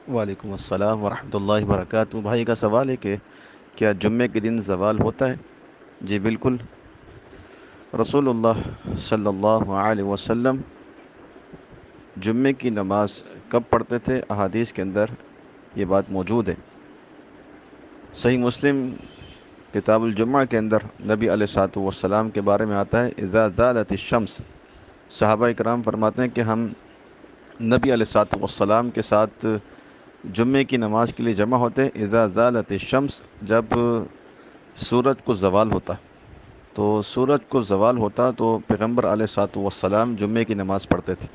وعلیکم السلام ورحمۃ اللہ وبرکاتہ۔ بھائی کا سوال ہے کہ کیا جمعے کے دن زوال ہوتا ہے؟ جی بالکل، رسول اللہ صلی اللہ علیہ وسلم جمعے کی نماز کب پڑھتے تھے؟ احادیث کے اندر یہ بات موجود ہے۔ صحیح مسلم کتاب الجمعہ کے اندر نبی علیہ الصلوۃ والسلام کے بارے میں آتا ہے، اذا زالت الشمس، صحابہ کرام فرماتے ہیں کہ ہم نبی علیہ الصلوۃ والسلام کے ساتھ جمعے کی نماز کے لیے جمع ہوتے، اذا زالت الشمس، جب سورج کو زوال ہوتا۔ تو سورج کو زوال ہوتا تو پیغمبر علیہ الصلوۃ والسلام جمعے کی نماز پڑھتے تھے۔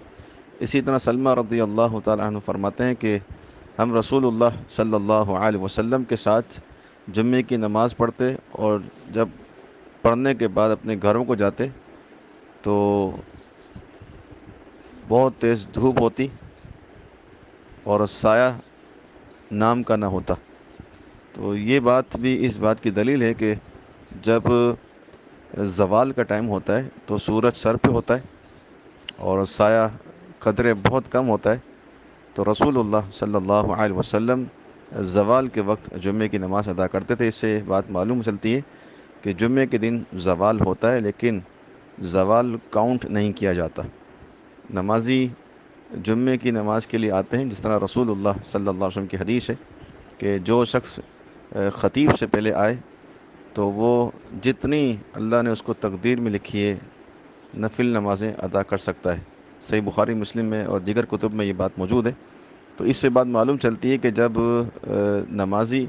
اسی طرح سلمہ رضی اللہ تعالیٰ عنہ فرماتے ہیں کہ ہم رسول اللہ صلی اللہ علیہ وسلم کے ساتھ جمعے کی نماز پڑھتے، اور جب پڑھنے کے بعد اپنے گھروں کو جاتے تو بہت تیز دھوپ ہوتی اور سایہ نام کا نہ ہوتا۔ تو یہ بات بھی اس بات کی دلیل ہے کہ جب زوال کا ٹائم ہوتا ہے تو سورج سر پہ ہوتا ہے اور سایہ قدرے بہت کم ہوتا ہے، تو رسول اللہ صلی اللہ علیہ وسلم زوال کے وقت جمعے کی نماز ادا کرتے تھے۔ اس سے بات معلوم چلتی ہے کہ جمعے کے دن زوال ہوتا ہے، لیکن زوال کاؤنٹ نہیں کیا جاتا۔ نمازی جمعے کی نماز کے لیے آتے ہیں، جس طرح رسول اللہ صلی اللہ علیہ وسلم کی حدیث ہے کہ جو شخص خطیب سے پہلے آئے تو وہ جتنی اللہ نے اس کو تقدیر میں لکھی ہے نفل نمازیں ادا کر سکتا ہے۔ صحیح بخاری مسلم میں اور دیگر کتب میں یہ بات موجود ہے۔ تو اس سے بات معلوم چلتی ہے کہ جب نمازی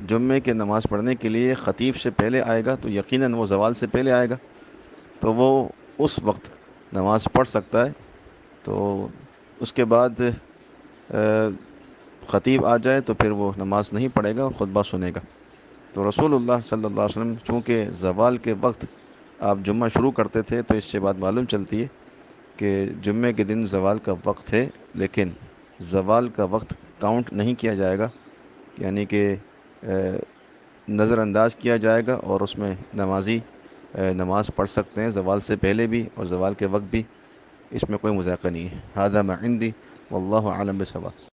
جمعے کے نماز پڑھنے کے لیے خطیب سے پہلے آئے گا تو یقیناً وہ زوال سے پہلے آئے گا، تو وہ اس وقت نماز پڑھ سکتا ہے۔ تو اس کے بعد خطیب آ جائے تو پھر وہ نماز نہیں پڑھے گا، خطبہ سنے گا۔ تو رسول اللہ صلی اللہ علیہ وسلم چونکہ زوال کے وقت آپ جمعہ شروع کرتے تھے، تو اس سے بات معلوم چلتی ہے کہ جمعے کے دن زوال کا وقت ہے، لیکن زوال کا وقت کاؤنٹ نہیں کیا جائے گا، یعنی کہ نظر انداز کیا جائے گا، اور اس میں نمازی نماز پڑھ سکتے ہیں زوال سے پہلے بھی اور زوال کے وقت بھی۔ اس میں کوئی مذاقہ نہیں ہے۔ ھذا ما عندی واللہ اعلم بالصواب۔